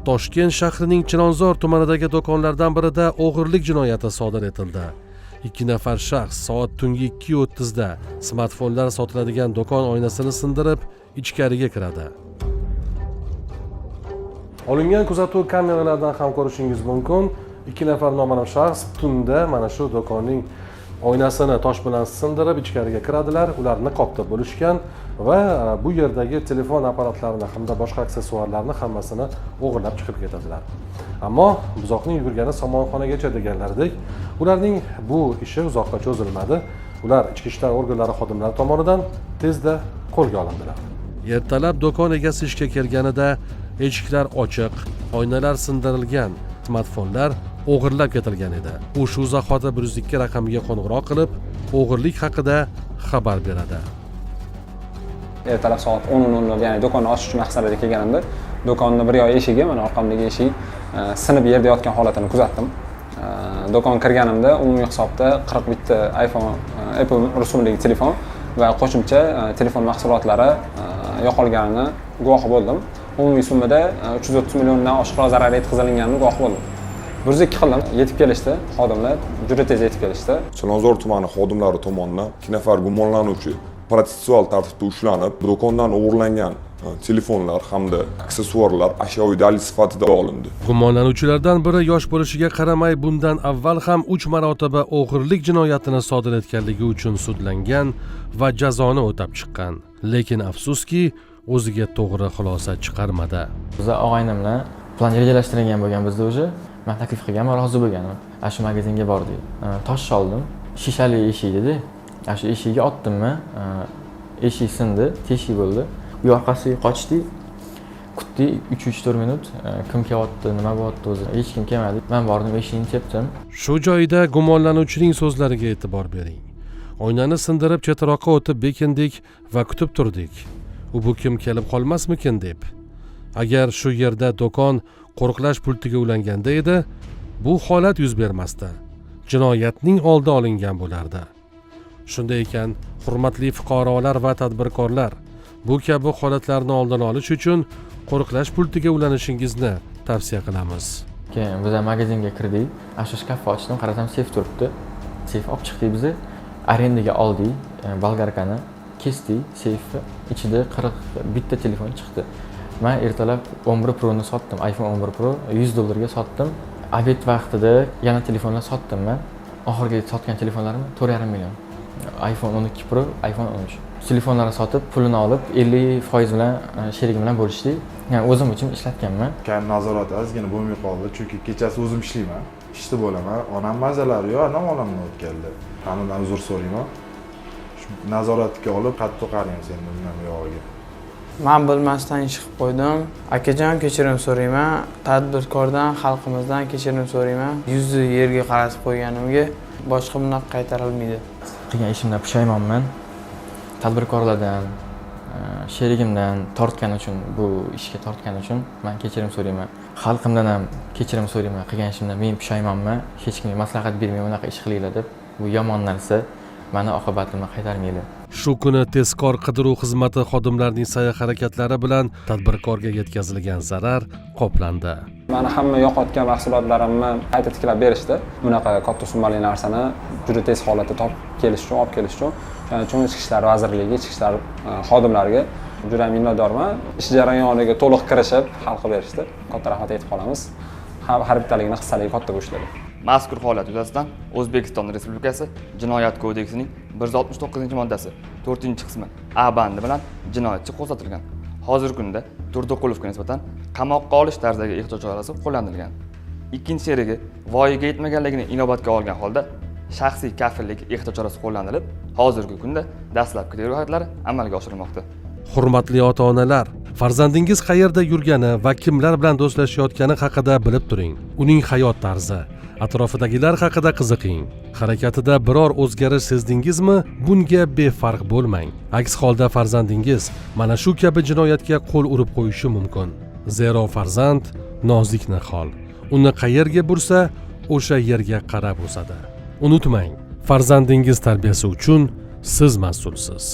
Toshkent shahrining Chilonzor tumanidagi do'konlardan birida o'g'irlik jinoyati sodir etildi. 2 nafar shaxs soat tungi 2:30 da smartfonlar sotiladigan do'kon oynasini sindirib, ichkariga kiradi. Olingan kuzatuv kameralaridan ham ko'rishingiz mumkin. 2 nafar noma'lum shaxs tunda mana shu do'konning oynasini tosh bilan sindirib ichkariga kiradilar. Ularni niqobda bo'lishgan va bu yerdagi telefon apparatlarini hamda boshqa aksessuarlarni hammasini o'g'irlab chiqib ketadilar. Ammo buzoqning yugurgani somonxonagacha deganlardek, ularning bu ishi uzoqqa cho'zilmadi. Ular ichki ishlar organlari xodimlari tomonidan tezda qo'lga olindilar. Ertalab do'kon egasi ishga kelganida eshiklar ochiq, oynalar sindirilgan, smartfonlar o'g'irlab ketilgan edi. U shu zahoti 102 raqamiga qo'ng'iroq qilib, o'g'irlik haqida xabar beradi. Ertalab soat 10:00, ya'ni do'konni ochish maqsadida kelganimda, do'konni bir yoq eshigi, mana orqamdagi eshik sinib yerda yotgan holatini kuzatdim. Do'kon kirganimda umumiy hisobda 41 ta iPhone Apple rusumli telefon va qo'shimcha telefon mahsulotlari yo'qolganini guvohi bo'ldim. Umumiy summada 330 milliondan oshiqroq zarar yetkazilganini guvohi bo'ldim. 102 qildim, yetib kelishdi, xodimlar juda tez yetib kelishdi. Chilonzor tumani xodimlari tomonidan 2 nafar gumonlanuvchi protsessual tartibda ushlanib, do'kondan o'g'irlangan telefonlar hamda aksessuarlar ashyoviy dalil sifatida olindi. Gumonlanuvchilardan biri yosh bo'lishiga qaramay, bundan avval ham 3 marotaba o'g'irlik jinoyatini sodir etganligi uchun sudlangan va jazoni o'tab chiqqan. Lekin afsuski, o'ziga to'g'ri xulosa chiqarmadi. Biz og'aynim bilan plan rejalashtirilgan bo'lgan bizda o'zi. Men taklif qilganman, rozi bo'lganim. Shu magazinga bordik. Tosh soldim. Shishali eshik edi. Shu eshikka otdimmi? Eshik sindi, teshik bo'ldi. Bu orqasiga qochdi. Kutdi 3-4 minut. Kim kelyapti, nima bo'lyapti o'zi? Hech kim kelmadi. Men bordim, eshikni tepdim. Shu joyda gumonlanuvchining so'zlariga e'tibor bering. Oynani sindirib chetroqqa o'tib bekindik va kutib turdik. Bu kim kelib qolmasmikin deb. Agar shu yerda do'kon qo'riqlash pultiga ulanganda edi, bu holat yuz bermasdi. Jinoyatning oldi olingan bo'lardi. Shunday ekan, hurmatli fuqarolar va tadbirkorlar, bu kabi holatlarni oldini olish uchun qo'riqlash pultiga ulanishingizni tavsiya qilamiz. Keyin biz magazinga kirdik. Shu shkafni ochdim, qarasam seyf turibdi. Seyf olib chiqdik biz. Arendaga oldik, bolgarkani kesdik, seyfni ichida 41 ta telefon chiqdi. Men ertalab 11 Pro ni sotdim, iPhone 11 Pro $100 ga sotdim. Obed vaqtida yana telefonlar sotdim men. Oxirgi sotgan telefonlarim 4,5 million. iPhone 12 Pro, iPhone 13. Telefonlarni sotib, pulini olib 50% bilan sherigim bilan bo'lishdik. Yani o'zim uchun ishlatganman. Kan nazorat ozgina bo'lmay qoldi, chunki kechasi o'zim ishlayman. Ishda bo'laman. Onam mazalari yo'q, anam olamdan o'tgandi. Qandan uzr so'rayman. Shu nazoratga olib, qattiq qaraymiz endi bundan yog'iga. Men bilmasdan ish qilib qo'ydim. Akajon kechirim so'rayman. Tadbirkordan, xalqimizdan kechirim so'rayman. Yuzni yerga qaratib qo'yganimga boshqa bunaqa qaytarilmaydi. Qilgan ishimdan pushaymonman. Tadbirkorlardan, sherigimdan tortgan uchun, bu ishga tortgan uchun men kechirim so'rayman. Xalqimdan ham kechirim so'rayman. Qilgan ishimdan men pushaymonman. Hech kimga maslahat bermayman unaqa ish qilinglar deb. Bu yomon narsa. Meni oqibatimni qaytarmaydi. Shu kuni tezkor qidiruv xizmati xodimlarining sa'y-harakatlari bilan tadbirkorga yetkazilgan zarar qoplandi. Meni hamma yo'qotgan mahsulotlarimni qayta tiklab berishdi. Bunaqa katta summali narsani juda tez holatda topib kelish uchun, olib kelish uchun, shuning uchun Ichki ishlar vazirligi, ichki ishlar xodimlariga juda minnatdorman. Ish jarayoniga to'liq kirishib, hal qilib berishdi. Katta rahmat aytib qolamiz. Har bittaligini hissaligi katta bo'lishlari. Mazkur holat yuzasidan O'zbekiston Respublikasi Jinoyat kodeksining 169-moddasi 4-qismi A bandi bilan jinoyatchi qo'zg'atilgan. Hozirgi kunda Turdiqulovga nisbatan qamoqqa olish tarzidagi ehtiyot chorasi qo'llanilgan. Ikkinchi sherigi voyaga yetmaganligini inobatga olgan holda shaxsiy kafillik ehtiyot chorasi qo'llanilib, hozirgi kunda dastlabki tergov harakatlari amalga oshirilmoqda. Hurmatli ota-onalar, farzandingiz qayerda yurgani va kimlar bilan do'stlashayotgani haqida bilib turing. Uning hayot tarzi, atrofidagilar haqida qiziqing. Harakatida biror o'zgarish sezdingizmi, bunga befarq bo'lmang. Aks holda farzandingiz mana shu kabi jinoyatga qo'l urib qo'yishi mumkin. Zero farzand nozik nihol. Uni qayerga bursa, o'sha yerga qarab o'sadi. Unutmang, farzandingiz tarbiyasi uchun siz mas'ulsiz.